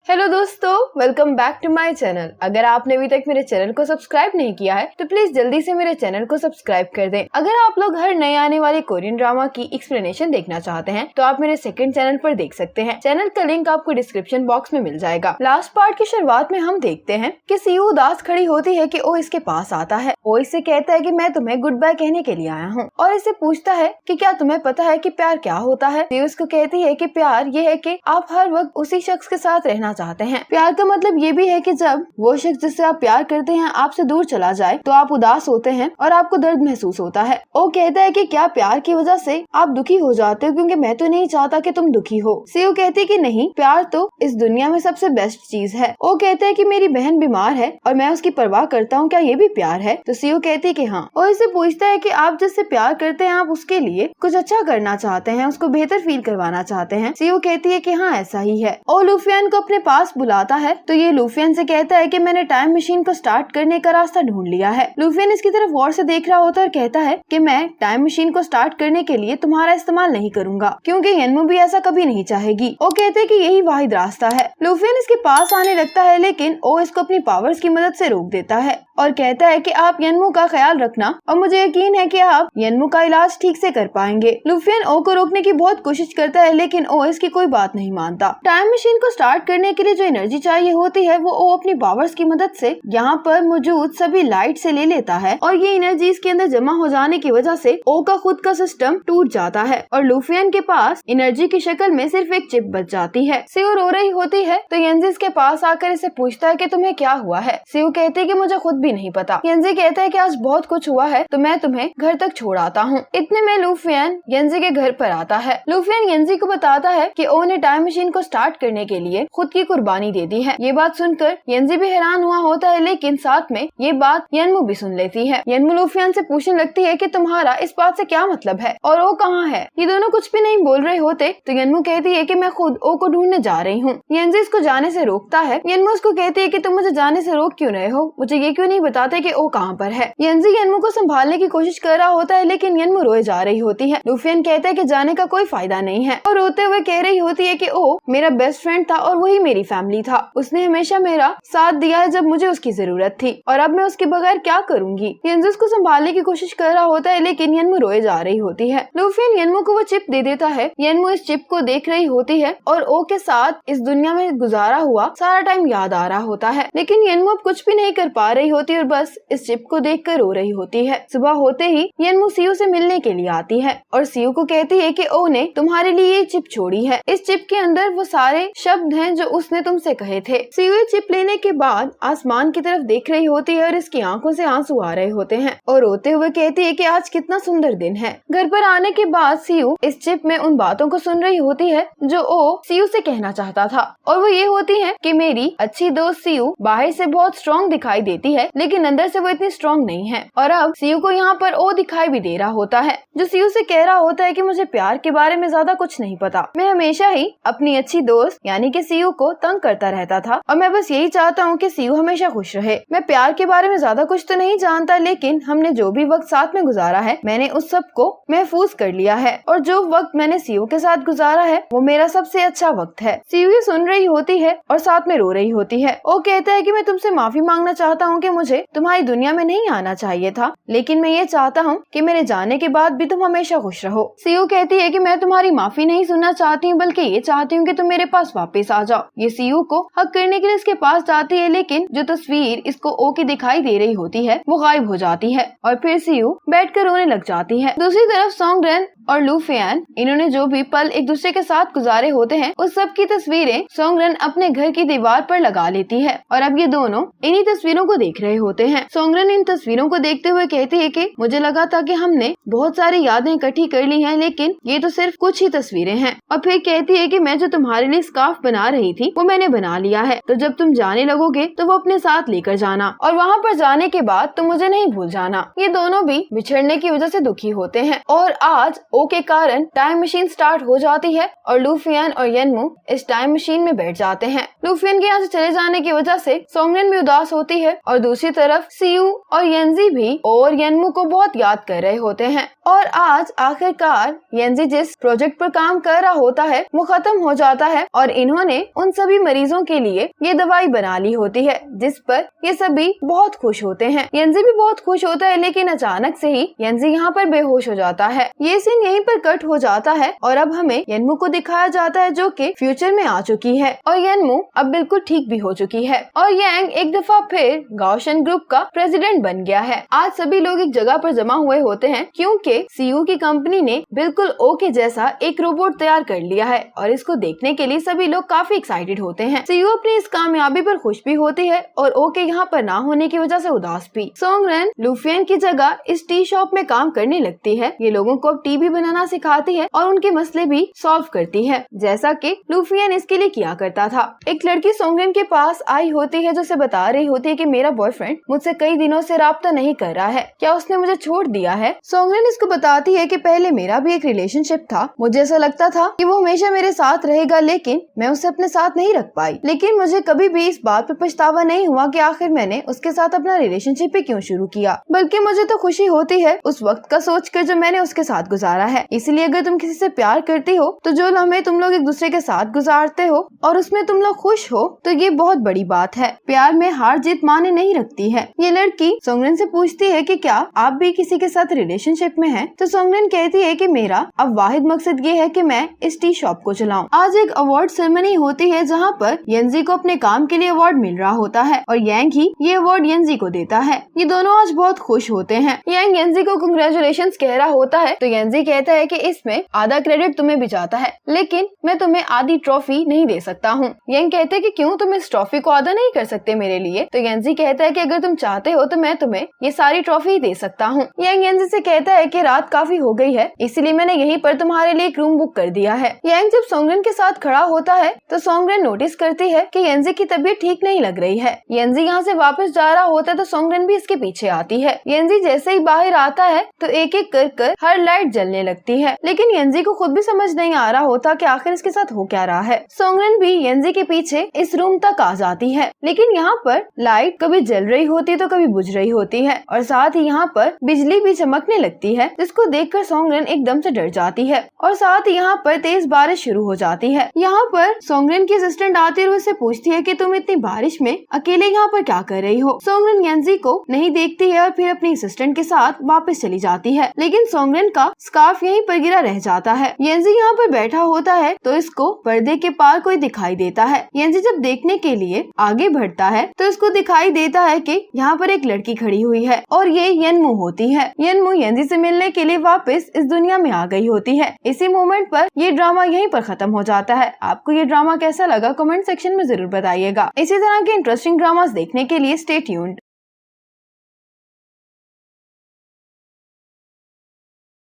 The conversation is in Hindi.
हेलो दोस्तों, welcome back to my channel. अगर आपने अभी तक मेरे चैनल को सब्सक्राइब नहीं किया है तो प्लीज जल्दी से मेरे चैनल को सब्सक्राइब कर दें। अगर आप लोग हर नए आने वाले कोरियन ड्रामा की एक्सप्लेनेशन देखना चाहते हैं तो आप मेरे सेकंड चैनल पर देख सकते हैं। चैनल का लिंक आपको डिस्क्रिप्शन बॉक्स में मिल जाएगा। लास्ट पार्ट की शुरुआत में हम देखते हैं कि सीयू उदास खड़ी होती है कि ओ इसके पास आता है। ओ इससे कहता है कि मैं तुम्हें गुड बाय कहने के लिए आया हूँ और इससे पूछता है कि क्या तुम्हें पता है कि प्यार क्या होता है। सीयू इसको कहती है कि प्यार ये है कि आप हर वक्त उसी शख्स के साथ रहना चाहते हैं। प्यार का मतलब ये भी है कि जब वो शख्स जिससे आप प्यार करते हैं आपसे दूर चला जाए तो आप उदास होते हैं और आपको दर्द महसूस होता है। ओ कहता है कि क्या प्यार की वजह से आप दुखी हो जाते हो, क्योंकि मैं तो नहीं चाहता कि तुम दुखी हो। सीयू कहती है कि नहीं, प्यार तो इस दुनिया में सबसे बेस्ट चीज है। ओ कहता है कि मेरी बहन बीमार है और मैं उसकी परवाह करता हूँ, क्या ये भी प्यार है? तो सीयू कहती है कि हाँ। ओ इससे पूछता है कि आप जिससे प्यार करते हैं आप उसके लिए कुछ अच्छा करना चाहते हैं, उसको बेहतर फील करवाना चाहते हैं। सीयू कहती है कि हाँ ऐसा ही है। ओ लूफियन को अपने पास बुलाता है तो ये लूफियन से कहता है कि मैंने टाइम मशीन को स्टार्ट करने का रास्ता ढूंढ लिया है। लूफियन इसकी तरफ गौर से देख रहा होता है और कहता है कि मैं टाइम मशीन को स्टार्ट करने के लिए तुम्हारा इस्तेमाल नहीं करूंगा, क्योंकि यनमू भी ऐसा कभी नहीं चाहेगी। ओ कहते हैं कि यही वाहिद रास्ता है। लूफियन इसके पास आने लगता है लेकिन ओ इसको अपनी पावर्स की मदद से रोक देता है और कहता है कि आप यनमू का ख्याल रखना और मुझे यकीन है कि आप यनमू का इलाज ठीक से कर पाएंगे। लूफियन ओ को रोकने की बहुत कोशिश करता है लेकिन ओ इसकी कोई बात नहीं मानता। टाइम मशीन को स्टार्ट करने के लिए जो एनर्जी चाहिए होती है वो ओ अपनी पावर्स की मदद से यहाँ पर मौजूद सभी लाइट से ले लेता है और ये एनर्जी इसके अंदर जमा हो जाने की वजह से ओ का खुद का सिस्टम टूट जाता है और लूफियन के पास एनर्जी की शक्ल में सिर्फ एक चिप बच जाती है। सीयू रो रही होती है तो येंजी इसके पास आकर इसे पूछता है कि तुम्हें क्या हुआ है। सीयू कहती है कि मुझे खुद भी नहीं पता। येंजी कहता है कि आज बहुत कुछ हुआ है तो मैं तुम्हें घर तक छोड़ आता हूँ। इतने में लूफियन येंजी के घर पर आता है। लूफियन येंजी को बताता है कि ओ ने टाइम मशीन को स्टार्ट करने के लिए खुद की कुर्बानी दे दी है। ये बात सुनकर येंजी भी हैरान हुआ होता है लेकिन साथ में ये बात यनमू भी सुन लेती है। यनमू लूफियन से पूछने लगती है कि तुम्हारा इस बात से क्या मतलब है और ओ कहाँ है। ये दोनों कुछ भी नहीं बोल रहे होते तो यनमू कहती है कि मैं खुद ओ को ढूंढने जा रही हूँ। येंजी इसको जाने से रोकता है। यनमू उसको कहती है कि तुम मुझे जाने से रोक क्यों रहे हो, मुझे ये क्यों नहीं बताते कि ओ कहाँ पर है। येंजी यनमू को संभालने की कोशिश कर रहा होता है लेकिन यनमू रोए जा रही होती है। लूफियन कहता है कि जाने का कोई फायदा नहीं है और रोते हुए कह रही होती है कि ओ मेरा बेस्ट फ्रेंड था और वही मेरी फैमिली था, उसने हमेशा मेरा साथ दिया है जब मुझे उसकी जरूरत थी और अब मैं उसके बगैर क्या करूंगी। येंजी उसको संभालने की कोशिश कर रहा होता है लेकिन यनमू रोए जा रही होती है। लूफियन यनमू को वो चिप दे देता है। यनमू इस चिप को देख रही होती है और ओ के साथ इस दुनिया में गुजारा हुआ सारा टाइम याद आ रहा होता है, लेकिन यनमू अब कुछ भी नहीं कर पा रही होती और बस इस चिप को देखकर रो रही होती है। सुबह होते ही यनमू सीयू से मिलने के लिए आती है और सीयू को कहती है कि ओ ने तुम्हारे लिए ये चिप छोड़ी है। इस चिप के अंदर वो सारे शब्द हैं जो उसने तुमसे कहे थे। सीयू ये चिप लेने के बाद आसमान की तरफ देख रही होती है और इसकी आंखों से आंसू आ रहे होते हैं और रोते हुए कहती है कि आज कितना सुंदर दिन है। घर पर आने के बाद सीयू इस चिप में उन बातों को सुन रही होती है जो ओ सीयू से कहना चाहता था और वो ये होती है कि मेरी अच्छी दोस्त सीयू बाहर से बहुत स्ट्रॉन्ग दिखाई देती है लेकिन अंदर से वो इतनी स्ट्रॉन्ग नहीं है। और अब सीयू को यहाँ पर ओ दिखाई भी दे रहा होता है जो सीयू से कह रहा होता है कि मुझे प्यार के बारे में ज्यादा कुछ नहीं पता, मैं हमेशा ही अपनी अच्छी दोस्त यानी कि सीयू को तंग करता रहता था और मैं बस यही चाहता हूँ कि सीयू हमेशा खुश रहे। मैं प्यार के बारे में ज्यादा कुछ तो नहीं जानता लेकिन हमने जो भी वक्त साथ में गुजारा है मैंने उस सब को महफूज कर लिया है और जो वक्त मैंने सीयू के साथ गुजारा है वो मेरा सबसे अच्छा वक्त है। सीयू ये सुन रही होती है और साथ में रो रही होती है। ओ कहता है कि मैं तुमसे माफी मांगना चाहता हूँ कि मुझे तुम्हारी दुनिया में नहीं आना चाहिए था, लेकिन मैं ये चाहता हूँ कि मेरे जाने के बाद भी तुम हमेशा खुश रहो। सीयू कहती है कि मैं तुम्हारी माफी नहीं सुनना चाहती हूँ बल्कि ये चाहती हूँ कि तुम मेरे पास वापस आ जाओ। ये सीयू को हक करने के लिए इसके पास जाती है लेकिन जो तस्वीर इसको ओ की दिखाई दे रही होती है वो गायब हो जाती है और फिर सीयू बैठकर रोने लग जाती है। दूसरी तरफ सोंगरेन और लूफियन इन्होंने जो भी पल एक दूसरे के साथ गुजारे होते हैं उस सब की तस्वीरें सोंगरेन अपने घर की दीवार पर लगा लेती है और अब ये दोनों इन्हीं तस्वीरों को देख रहे होते हैं। सोंगरेन इन तस्वीरों को देखते हुए कहती है कि मुझे लगा था कि हमने बहुत सारी यादें इकट्ठी कर ली हैं लेकिन ये तो सिर्फ कुछ ही तस्वीरें हैं। और फिर कहती है कि मैं जो तुम्हारे लिए स्कार्फ बना रही थी वो मैंने बना लिया है, तो जब तुम जाने लगोगे तो वो अपने साथ लेकर जाना और वहाँ पर जाने के बाद तुम मुझे नहीं भूल जाना। ये दोनों भी बिछड़ने की वजह से दुखी होते हैं और आज ओ के कारण टाइम मशीन स्टार्ट हो जाती है और लूफियन और येनमू इस टाइम मशीन में बैठ जाते हैं। लूफियन के यहाँ से चले जाने की वजह से सोंगरेन भी उदास होती है और दूसरी तरफ सीयू और येनजी भी ओ और येनमू को बहुत याद कर रहे होते हैं। और आज आखिरकार येनजी जिस प्रोजेक्ट पर काम कर रहा होता है वो खत्म हो जाता है और इन्होंने उन सभी मरीजों के लिए ये दवाई बना ली होती है, जिस पर ये सभी बहुत खुश होते हैं। येनजी भी बहुत खुश होता है, लेकिन अचानक से ही येनजी यहाँ पर बेहोश हो जाता है। ये सीन यहीं पर कट हो जाता है और अब हमें येनमू को दिखाया जाता है जो कि फ्यूचर में आ चुकी है और येनमू अब बिल्कुल ठीक भी हो चुकी है और यांग एक दफा फिर गाओशन ग्रुप का प्रेसिडेंट बन गया है। आज सभी लोग एक जगह पर जमा हुए होते हैं क्योंकि सीयू की कंपनी ने बिल्कुल ओ के जैसा एक रोबोट तैयार कर लिया है और इसको देखने के लिए सभी लोग काफी एक्साइटेड होते हैं। सीयू अपनी इस कामयाबी पर खुश भी होती है और ओ के यहाँ पर ना होने की वजह से उदास भी। सोंगरेन लूफियन की जगह इस टी शॉप में काम करने लगती है। ये लोगों को अब टी भी बनाना सिखाती है और उनके मसले भी सॉल्व करती है, जैसा कि लूफियन इसके लिए किया करता था। एक लड़की सोंगरेन के पास आई होती है जो उसे बता रही होती है कि मेरा बॉयफ्रेंड मुझसे कई दिनों से राब्ता नहीं कर रहा है, क्या उसने मुझे छोड़ दिया है। सोंगरेन इसको बताती है कि पहले मेरा भी एक रिलेशनशिप था, मुझे ऐसा लगता था कि वो हमेशा मेरे साथ रहेगा, लेकिन मैं उसे अपने साथ नहीं रख पाई। लेकिन मुझे कभी भी इस बात पर पछतावा नहीं हुआ कि आखिर मैंने उसके साथ अपना रिलेशनशिप ही क्यों शुरू किया, बल्कि मुझे तो खुशी होती है उस वक्त का सोचकर जो मैंने उसके साथ गुजारा है। इसलिए अगर तुम किसी से प्यार करती हो तो जो लम्हे तुम लोग एक दूसरे के साथ गुजारते हो और उसमें तुम लोग खुश हो तो ये बहुत बड़ी बात है। प्यार में हार जीत माने नहीं रखती है। ये लड़की सोंगरेन से पूछती है कि क्या आप भी किसी के साथ रिलेशनशिप में हैं? तो सोंगरेन कहती है कि मेरा अब वाहिद मकसद ये है कि मैं इस टी शॉप को चलाऊं। आज एक अवार्ड सेरेमनी होती है जहाँ पर येनजी को अपने काम के लिए अवार्ड मिल रहा होता है और यांग ही ये अवार्ड येनजी को देता है। ये दोनों आज बहुत खुश होते हैं। यांग येनजी को कांग्रेचुलेशंस कह रहा होता है तो येनजी कहता है कि इसमें आधा क्रेडिट तुम्हें भी जाता है, लेकिन मैं तुम्हें आधी ट्रॉफी नहीं दे सकता हूँ। यांग कहते हैं कि क्यों, तुम इस ट्रॉफी को आधा नहीं कर सकते मेरे लिए? तो येनजी कहता है कि अगर तुम चाहते हो तो मैं तुम्हें ये सारी ट्रॉफी दे सकता हूँ। यांग येनजी से कहता है कि रात काफी हो गई है, इसलिए मैंने यहीं पर तुम्हारे लिए एक रूम बुक कर दिया है। यांग जब सोंगरेन के साथ खड़ा होता है तो सोंगरेन नोटिस करती है कि येनजी की तबीयत ठीक नहीं लग रही है। येनजी यहाँ से वापस जा रहा होता है तो सोंगरेन भी इसके पीछे आती है। येनजी जैसे ही बाहर आता है तो एक एक कर हर लाइट जलने लगती है, लेकिन येनजी को खुद भी समझ नहीं आ रहा होता कि आखिर इसके साथ हो क्या रहा है। सोंगरेन भी येनजी के पीछे इस रूम तक आ जाती है, लेकिन यहाँ पर लाइट कभी जल रही होती है तो कभी बुझ रही होती है और साथ ही यहाँ पर बिजली भी चमकने लगती है, जिसको देखकर सोंगरेन एकदम से डर जाती है और साथ ही यहाँ पर तेज बारिश शुरू हो जाती है। यहाँ पर सोंगरेन की असिस्टेंट आती है और उससे पूछती है कि तुम इतनी बारिश में अकेले यहाँ पर क्या कर रही हो। सोंगरेन येनजी को नहीं देखती है और फिर अपनी असिस्टेंट के साथ वापस चली जाती है, लेकिन सोंगरेन का स्कार्फ यहीं पर गिरा रह जाता है। येनजी यहाँ पर बैठा होता है तो इसको पर्दे के पार कोई दिखाई देता है। येनजी जब देखने के लिए आगे बढ़ता है तो इसको दिखाई देता है कि यहाँ पर एक लड़की खड़ी हुई है और ये येनमू होती है। येनमू येनजी से मिलने के लिए वापस इस दुनिया में आ गई होती है। इसी मोमेंट पर ये ड्रामा यहीं पर खत्म हो जाता है। आपको ये ड्रामा कैसा लगा कमेंट सेक्शन में जरूर बताइएगा। इसी तरह के इंटरेस्टिंग ड्रामास देखने के लिए स्टे ट्यून्ड।